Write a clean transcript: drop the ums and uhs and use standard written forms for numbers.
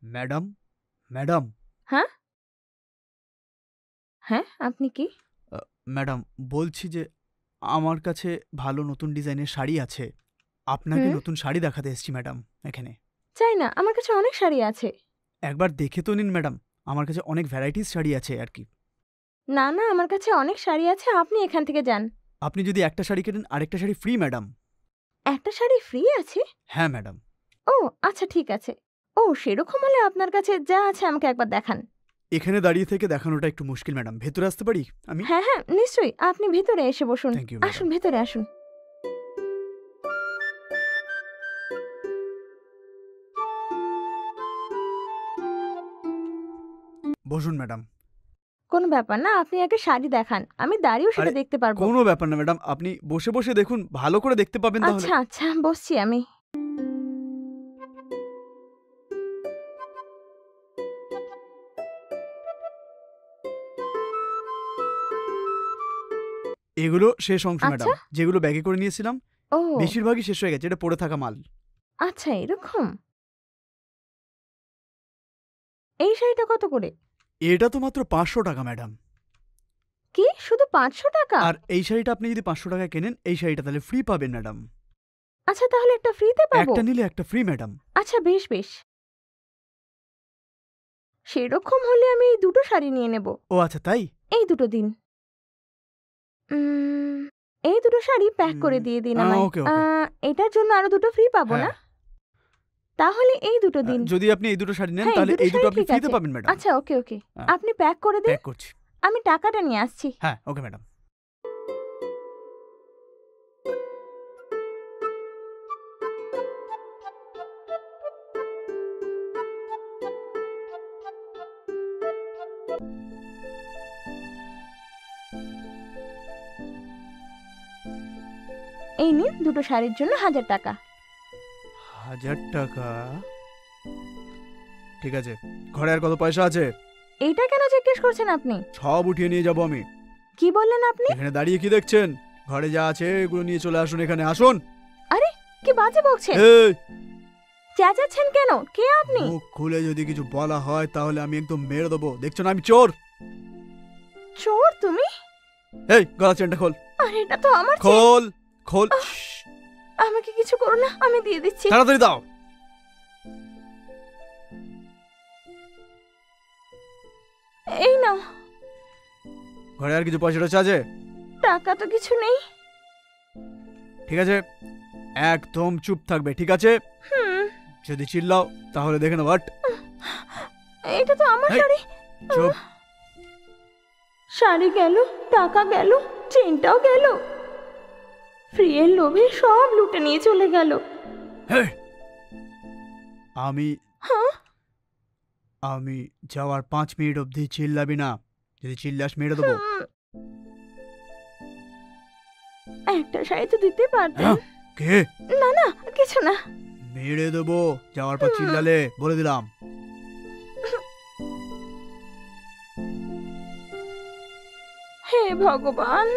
Madam, madam, হ্যাঁ হ্যাঁ আপনি কি? ম্যাডাম বলছি যে আমার কাছে ভালো নতুন ডিজাইনের শাড়ি আছে। আপনাকে হুম নতুন শাড়ি দেখাতে এসেছি ম্যাডাম এখানে। চাই না, আমার কাছে অনেক শাড়ি আছে। একবার দেখে তো নিন ম্যাডাম, আমার কাছে অনেক ভ্যারাইটিস শাড়ি আছে আর কি। না না, আমার কাছে অনেক শাড়ি আছে, আপনি এখান থেকে যান। আপনি যদি একটা শাড়ি কেনেন আরেকটা শাড়ি ফ্রি ম্যাডাম। একটা শাড়ি ফ্রি আছে? হ্যাঁ ম্যাডাম। ও আচ্ছা, ঠিক আছে। ও সেরকম হলে আপনার কাছে যা আছে আমাকে একবার দেখান। এখানে দাঁড়িয়ে থেকে দেখানোটা একটু মুশকিল ম্যাডাম, ভেতরে আসতে পারি আমি? হ্যাঁ হ্যাঁ নিশ্চয়ই, আপনি ভেতরে এসে বসুন। Thank you madam. আসুন, ভেতরে আসুন। বসুন ম্যাডাম। কোনো ব্যাপার না, আপনি আগে শাড়ি দেখান, আমি দাঁড়িয়েও সেটা আরে দেখতে পারবো। কোনো ব্যাপার না ম্যাডাম, আপনি বসে বসে দেখুন, ভালো করে দেখতে পাবেন তাহলে। আচ্ছা আচ্ছা, বসছি আমি। এগুলো শেষ অংশ ম্যাডাম, আচ্ছা। যেগুলো ব্যাগে করে নিয়েছিলাম ও বেশিরভাগই শেষ হয়ে গেছে, এটা পড়ে থাকা মাল। আচ্ছা, এরকম। এই শাড়িটা কত করে? এটা তো মাত্র 500 টাকা ম্যাডাম। কি, শুধু 500 টাকা? আর এই শাড়িটা আপনি যদি 500 টাকায় কেনেন, এই শাড়িটা তাহলে ফ্রি পাবেন ম্যাডাম। আচ্ছা, তাহলে একটা ফ্রিতে পাবো? একটা নিলে একটা ফ্রি ম্যাডাম। আচ্ছা বেশ বেশ, সেরকম হলে আমি এই দুটো শাড়ি নিয়ে নেব। ও আচ্ছা তাই? এই দুটো দিন। এই দুটো শাড়ি প্যাক করে দিয়ে দিন আমায়। ওকে ওকে। এটার জন্য আরো দুটো ফ্রি পাবো না? হ্যাঁ, তাহলে এই দুটো দিন। যদি আপনি এই দুটো শাড়ি নেন হ্যাঁ, তাহলে এই দুটো শাড়ি আপনি ঠিক ফ্রিতে আছে। পাবেন ম্যাডাম। আচ্ছা ওকে ওকে, হ্যাঁ, আপনি প্যাক করে দিন, প্যাক করছি। আমি টাকাটা নিয়ে আসছি। হ্যাঁ ওকে ম্যাডাম। এই নিন, দুটো শাড়ির জন্য 1000 টাকা। 1000 টাকা? ঠিক আছে, ঘরে আর কত পয়সা আছে? এইটা কেন জিজ্ঞেস করছেন আপনি? সব উঠিয়ে নিয়ে যাবো আমি। কি বললেন আপনি? এখানে দাঁড়িয়ে কি দেখছেন? ঘরে যা আছে এগুলো নিয়ে চলে আসুন, এখানে আসুন। আরে কি বাজে বকছেন, এই, চেঁচাচ্ছেন কেন? কে আপনি? মুখ খুলে যদি কিছু বলা হয় তাহলে আমি একদম মেরে দেবো, দেখছো না আমি চোর? চোর তুমি? এই গলা চেনটা খোল। আর এটা তো আমার চেন। খোল খোল। আমাকে কিছু করো না, আমি দিয়ে দিচ্ছি। তাড়াতাড়ি দাও। এই নাও। ঘরে আর কিছু পয়সা টয়সা আছে? টাকা তো কিছু নেই। ঠিক আছে, একদম চুপ থাকবে, ঠিক আছে? হুম, যদি চিল্লাও তাহলে দেখে নেবো। হট। এটা তো আমার এই, শাড়ি। চুপ। শাড়ি গেল, টাকা গেল, চেনটাও গেল। ফ্রি এর লোভে সব লুটে নিয়ে চলে গেল। হেই, আমি হ্যাঁ, আমি যাওয়ার 5 মিনিট অবধি চিল্লাবি না, যদি চিল্লাস মেরে দেবো। একটা শাড়ি তো দিতে পারতেন। হ্যাঁ, কে? না না, কিছু না। মেরে দেবো যাওয়ার পর চিল্লালে, বলে দিলাম। হে ভগবান।